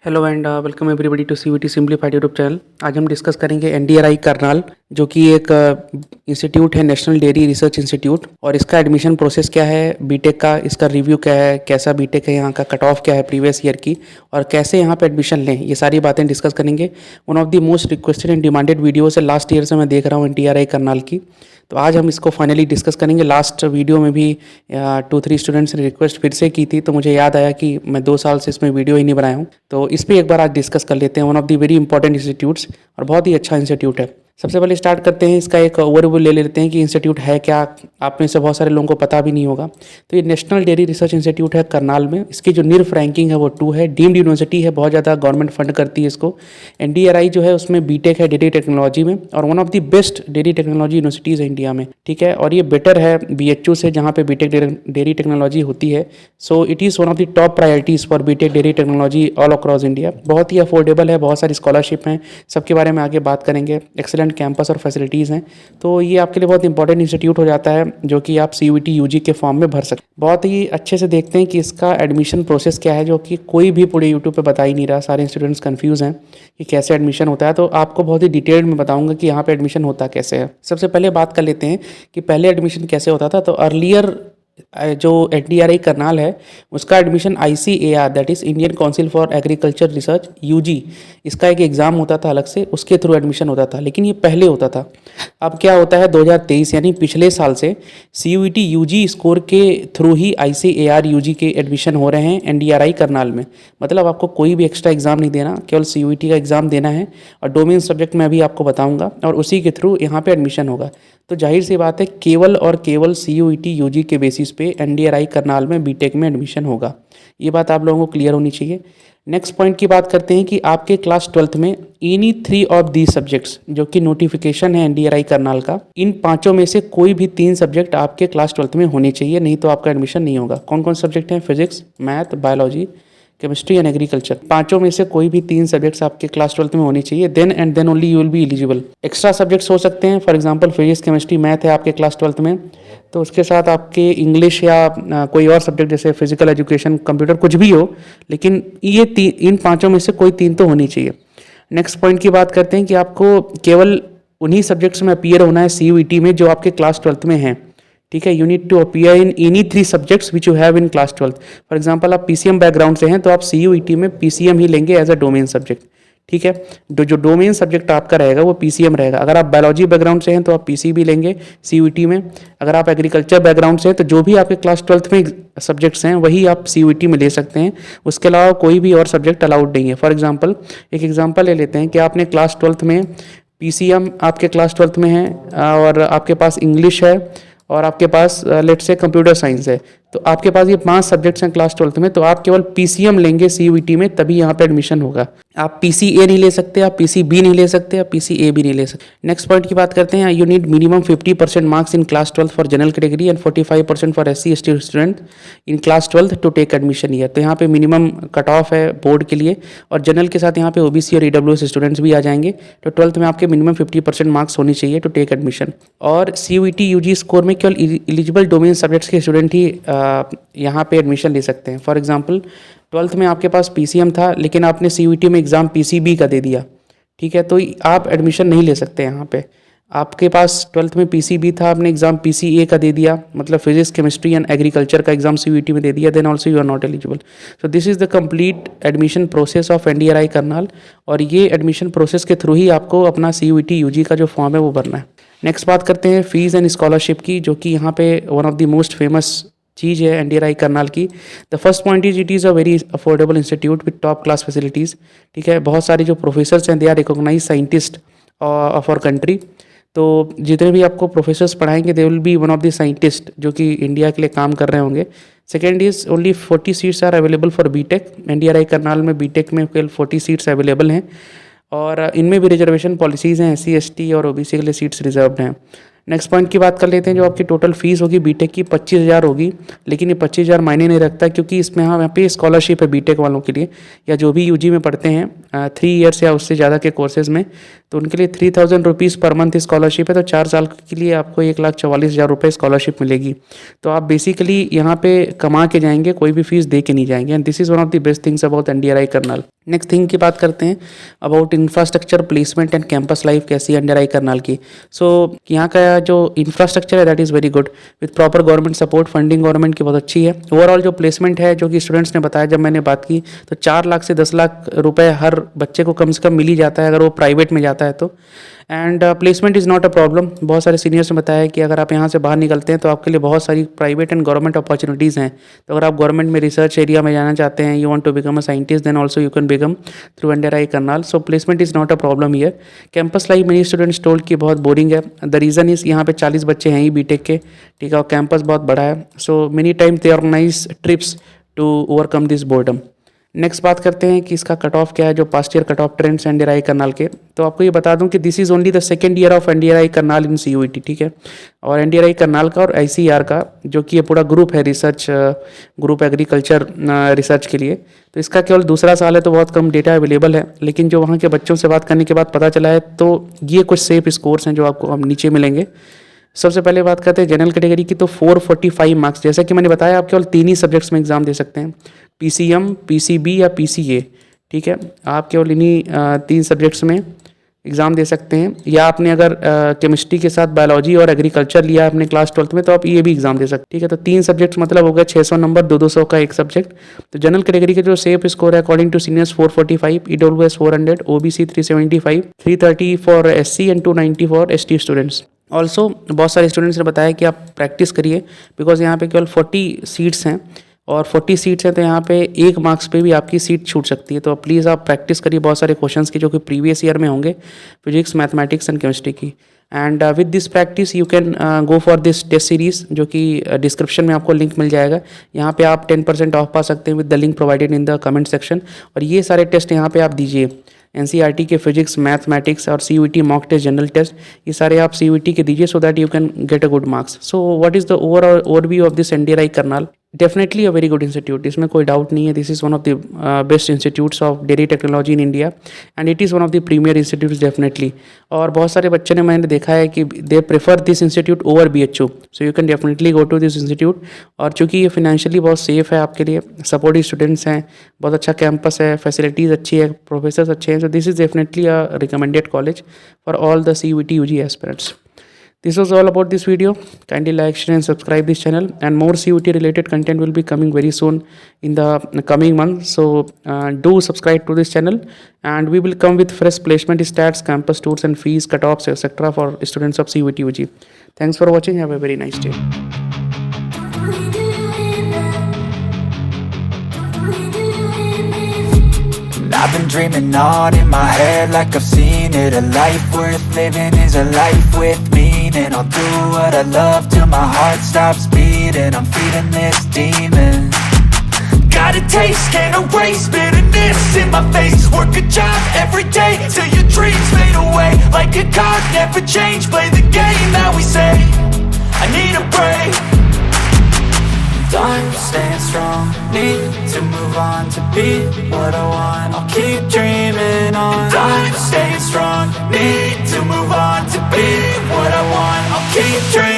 Hello and welcome everybody to CVT simplified YouTube channel. आज हम discuss करेंगे NDRI Karnal, जो कि एक इंस्टीट्यूट है, नेशनल डेयरी रिसर्च इंस्टीट्यूट। और इसका एडमिशन प्रोसेस क्या है, बीटेक का इसका रिव्यू क्या है, कैसा बीटेक है, यहाँ का कट ऑफ क्या है प्रीवियस ईयर की, और कैसे यहाँ पे एडमिशन लें, ये सारी बातें डिस्कस करेंगे। One of the most requested and demanded video है लास्ट ईयर से मैं देख रहा हूँ एनडीआरआई करनाल की, तो आज हम इसको फाइनली डिस्कस करेंगे। लास्ट वीडियो में भी 2-3 स्टूडेंट्स ने रिक्वेस्ट फिर से की थी, तो मुझे याद आया कि मैं 2 साल से इसमें वीडियो ही नहीं बनाया हूँ, तो इस पर एक बार आज डिस्कस कर लेते हैं। One of the very important institutes और बहुत ही अच्छा इंस्टीट्यूट है। सबसे पहले स्टार्ट करते हैं, इसका एक ओवरव्यू ले लेते हैं कि इंस्टीट्यूट है क्या। आप में से बहुत सारे लोगों को पता भी नहीं होगा। तो ये नेशनल डेयरी रिसर्च इंस्टीट्यूट है करनाल में। इसकी जो निर्फ रैंकिंग है वो 2 है। डीम्ड यूनिवर्सिटी है, बहुत ज़्यादा गवर्नमेंट फंड करती है इसको। एनडीआरआई जो है उसमें बीटेक है डेयरी टेक्नोलॉजी में, और one of the best dairy technology universities है इंडिया में, ठीक है। और ये बेटर है बीएचयू से, जहाँ पे बीटेक डेयरी टेक्नोलॉजी होती है। So it is one of the top priorities for BTech dairy technology all across India. बहुत ही अफोर्डेबल है, बहुत सारी स्कॉलरशिप हैं, सबके बारे में आगे बात करेंगे। एक्सेलेंट कैंपस और फैसिलिटीज़ हैं, तो ये आपके लिए बहुत इंपॉर्टेंट इंस्टीट्यूट हो जाता है, जो कि आप सीयूईटी यूजी के फॉर्म में भर सकते हैं। बहुत ही अच्छे से देखते हैं कि इसका एडमिशन प्रोसेस क्या है, जो कि कोई भी पूरे यूट्यूब पे बता ही नहीं रहा। सारे स्टूडेंट्स कंफ्यूज हैं कि कैसे एडमिशन होता है, तो आपको बहुत ही डिटेल में बताऊंगा कि यहाँ पे एडमिशन होता कैसे है। सबसे पहले बात कर लेते हैं कि पहले एडमिशन कैसे होता था। तो अर्लियर जो एनडीआरआई करनाल है उसका admission ICAR, that is Indian Council for Agriculture Research, UG, इसका एक एग्ज़ाम होता था अलग से, उसके थ्रू एडमिशन होता था। लेकिन ये पहले होता था। अब क्या होता है, 2023 यानी पिछले साल से CUET यूजी स्कोर के थ्रू ही ICAR यूजी के एडमिशन हो रहे हैं एनडीआरआई करनाल में। मतलब आपको कोई भी एक्स्ट्रा एग्ज़ाम नहीं देना, केवल CUET का एग्ज़ाम देना है, और डोमेन सब्जेक्ट मैं अभी आपको बताऊँगा, और उसी के थ्रू यहाँ पर एडमिशन होगा। तो जाहिर सी बात है, केवल और केवल CUET यूजी के बेसिस पे एनडीआरआई करनाल में बीटेक में एडमिशन होगा। ये बात आप लोगों को क्लियर होनी चाहिए। नेक्स्ट पॉइंट की बात करते हैं कि आपके क्लास 12th में एनी 3 ऑफ दीज सब्जेक्ट्स, जो कि नोटिफिकेशन है एनडीआरआई करनाल का, इन 5 में से कोई भी 3 सब्जेक्ट आपके क्लास 12th में होने चाहिए, नहीं तो आपका एडमिशन नहीं होगा। कौन कौन सब्जेक्ट हैं? Physics, math, biology, chemistry and agriculture. 5 में से कोई भी 3 सब्जेक्ट्स आपके क्लास 12th में होनी चाहिए। Then and then only you will be eligible. Extra subjects हो सकते हैं, for example physics, chemistry, math है आपके क्लास 12th में, तो उसके साथ आपके इंग्लिश या कोई और सब्जेक्ट जैसे फिजिकल एजुकेशन, कंप्यूटर, कुछ भी हो, लेकिन ये इन 5 में से कोई 3 तो होनी चाहिए। नेक्स्ट पॉइंट की बात करते हैं कि आपको केवल उन्हीं सब्जेक्ट्स में अपीयर होना है CUET में जो आपके क्लास 12th में हैं, ठीक है। You need to appear in any 3 subjects which you have in class 12th। For example आप PCM बैकग्राउंड से हैं, तो आप CUET में PCM ही लेंगे एज अ डोमेन सब्जेक्ट, ठीक है। जो डोमेन सब्जेक्ट आपका रहेगा वो PCM रहेगा। अगर आप बायोलॉजी बैकग्राउंड से हैं तो आप PCB लेंगे CUET में। अगर आप एग्रीकल्चर बैकग्राउंड से हैं तो जो भी आपके क्लास 12th में सब्जेक्ट्स हैं वही आप CUET में ले सकते हैं। उसके अलावा कोई भी और सब्जेक्ट अलाउड नहीं है। फॉर एग्जाम्पल एक एग्जाम्पल ले लेते हैं कि आपने क्लास 12th में PCM आपके क्लास 12th में है, और आपके पास इंग्लिश है, और आपके पास लेट्स से कंप्यूटर साइंस है, तो आपके पास ये 5 सब्जेक्ट्स हैं क्लास 12th में, तो आप केवल PCM लेंगे CUET में, तभी यहाँ पे एडमिशन होगा। आप PCA नहीं ले सकते, आप PCB नहीं ले सकते, आप PCA भी नहीं ले सकते। नेक्स्ट पॉइंट की बात करते हैं, you need minimum 50% marks in class 12th for general category and 45% for SC/ST student in class 12th to take admission year. तो यहाँ पे मिनिमम कट ऑफ है बोर्ड के लिए, और जनरल के साथ यहाँ पे OBC और EWS स्टूडेंट्स भी आ जाएंगे। तो 12th में आपके मिनिमम 50% मार्क्स होनी चाहिए टू टेक एडमिशन। और CUET यूजी स्कोर में केवल एलिजिबल डोमेन सब्जेक्ट्स के स्टूडेंट ही यहाँ पे एडमिशन ले सकते हैं। फॉर एग्जांपल 12th में आपके पास PCM था, लेकिन आपने CUET में एग्ज़ाम PCB का दे दिया, ठीक है, तो आप एडमिशन नहीं ले सकते यहाँ पे। आपके पास 12th में PCB था, आपने एग्ज़ाम PCA का दे दिया, मतलब फिजिक्स, केमिस्ट्री एंड एग्रीकल्चर का एग्ज़ाम CUET में दे दिया, then also you are not eligible. So this is the complete admission process of NDRI Karnal, और ये एडमिशन प्रोसेस के थ्रू ही आपको अपना CUET यूजी का जो फॉर्म है वो भरना है। नेक्स्ट बात करते हैं फीस एंड स्कॉलरशिप की, जो कि यहाँ पे one of the most famous चीज़ है एनडीआरआई करनाल की। The first point is it is a very affordable institute with top class facilities, ठीक है। बहुत सारे जो प्रोफेसर्स हैं they are recognize scientist of our country. तो जितने भी आपको प्रोफेसर्स पढ़ाएंगे they will be one of the scientist जो कि इंडिया के लिए काम कर रहे होंगे। Second is only 40 seats are available for BTech. NDRI Karnal में बीटेक में केवल 40 सीट्स अवेलेबल हैं, और इनमें भी रिजर्वेशन पॉलिसीज़ हैं, SC/ST और OBC के लिए सीट्स रिजर्व्ड हैं। नेक्स्ट पॉइंट की बात कर लेते हैं। जो आपकी टोटल फीस होगी बीटेक की 25,000 होगी, लेकिन ये 25,000 मायने नहीं रखता क्योंकि इसमें यहाँ पे स्कॉलरशिप है बीटेक वालों के लिए, या जो भी यूजी में पढ़ते हैं 3 ईयर्स या उससे ज़्यादा के कोर्सेज़ में, तो उनके लिए 3,000 रुपीज़ पर मंथ स्कॉलरशिप है। तो 4 साल के लिए आपको 1,44,000 रुपये स्कॉलरशिप मिलेगी। तो आप बेसिकली यहाँ पे कमा के जाएंगे, कोई भी फीस दे के नहीं जाएंगे। And this is one of the best things about NDRI Karnal. Next thing की बात करते हैं about infrastructure, placement and campus life कैसी है NDRI करनाल की। सो यहाँ का जो इंफ्रास्ट्रक्चर है that is very good with proper government support, funding government की बहुत अच्छी है। ओवरऑल जो प्लेसमेंट है, जो कि स्टूडेंट्स ने बताया जब मैंने बात की, तो 4 लाख से 10 लाख रुपए हर बच्चे को कम से कम मिल ही जाता है अगर वो प्राइवेट में जाता है तो। And placement is not a problem. बहुत सारे सीनियर्स ने बताया कि अगर आप यहाँ से बाहर निकलते हैं तो आपके लिए बहुत सारी प्राइवेट एंड गवर्नमेंट अपॉर्चुनिटीज़ हैं। तो अगर आप गवर्नमेंट में रिसर्च एरिया में जाना चाहते हैं, you want to become a scientist, then also you can become through NDRI Karnal. So placement is not a problem here. Campus life many students told कि बहुत बोरिंग है। द रीज़न इज़ यहाँ पे 40 बच्चे हैं ही बीटेक के, ठीक है, और कैंपस बहुत बड़ा है। So many time they organise trips to overcome this boredom. Next बात करते हैं कि इसका कट ऑफ क्या है, जो past year cut off trends NDRI Karnal के। तो आपको ये बता दूं कि this is only the second year of NDRI Karnal in CUET, ठीक है। और NDRI करनाल का और ICAR का, जो कि ये पूरा ग्रुप है, रिसर्च ग्रुप एग्रीकल्चर रिसर्च के लिए, तो इसका केवल दूसरा साल है, तो बहुत कम डेटा अवेलेबल है। लेकिन जो वहाँ के बच्चों से बात करने के बाद पता चला है, तो ये कुछ सेफ स्कोर्स हैं जो आपको अब नीचे मिलेंगे। सबसे पहले बात करते हैं जनरल कैटेगरी की, तो 445 मार्क्स। जैसा कि मैंने बताया, आप केवल 3 ही सब्जेक्ट्स में एग्जाम दे सकते हैं, PCM, PCB या PCA, ठीक है। आप केवल इन्हीं 3 सब्जेक्ट्स में एग्ज़ाम दे सकते हैं। या आपने अगर केमिस्ट्री के साथ बायोलॉजी और एग्रीकल्चर लिया है अपने क्लास 12th में, तो आप ये भी एग्जाम दे सकते हैं, ठीक है। तो 3 सब्जेक्ट्स मतलब हो गया 600 नंबर, 200 का एक सब्जेक्ट। तो जनरल कैटेगरी के जो सेफ स्कोर है according to seniors 445, EWS 400, OBC 375, 330 for SC and 290 for ST students. Also बहुत सारे स्टूडेंट्स ने बताया कि आप प्रैक्टिस करिए, बिकॉज यहाँ पे केवल 40 सीट्स हैं, और 40 सीट्स हैं तो यहाँ पे 1 मार्क्स पे भी आपकी सीट छूट सकती है। तो प्लीज़ आप प्रैक्टिस करिए बहुत सारे क्वेश्चंस की जो कि प्रीवियस ईयर में होंगे, फिजिक्स, मैथमेटिक्स एंड केमिस्ट्री की। And with this practice you can go for this test series, जो कि डिस्क्रिप्शन में आपको लिंक मिल जाएगा। यहाँ पे आप 10% ऑफ पा सकते हैं with the link provided in the comment section. और ये सारे टेस्ट यहाँ पे आप दीजिए, NCERT के फिजिक्स, मैथमेटिक्स और CUET mock test, general test, ये सारे आप CUET के दीजिए so that you can get a good marks. So what is the overview of this NDRI Karnal? Definitely a very good institute, इसमें कोई डाउट नहीं है। This is one of the best institutes of dairy technology in India, and it is one of the premier institutes definitely. और बहुत सारे बच्चे ने मैंने देखा है कि they prefer this institute over BHU, so you can definitely go to this institute. और चूँकि ये फिनेंशियली बहुत सेफ है आपके लिए, सपोर्टिव स्टूडेंट्स हैं, बहुत अच्छा कैंपस है, फैसिलिटीज़ अच्छी है, प्रोफेसर्स अच्छे हैं, सो this is definitely a recommended college for all the CUET UG aspirants. This was all about this video. Kindly like, share and subscribe this channel, and more CUET related content will be coming very soon in the coming months. So do subscribe to this channel, and we will come with fresh placement stats, campus tours and fees, cutoffs, etc. for students of CUET UG. Thanks for watching. Have a very nice day. I've been dreaming on in my head like I've seen it. A life worth living is a life with meaning. I'll do what I love till my heart stops beating. I'm feeding this demon. Got a taste, can't erase bitterness in my face. Work a job every day till your dreams fade away. Like a card, never change, play the game that we say. I need a break. I'm staying strong, need to move on to be what I want. I'll keep dreaming on. I'm staying strong, need to move on to be what I want. I'll keep dreaming.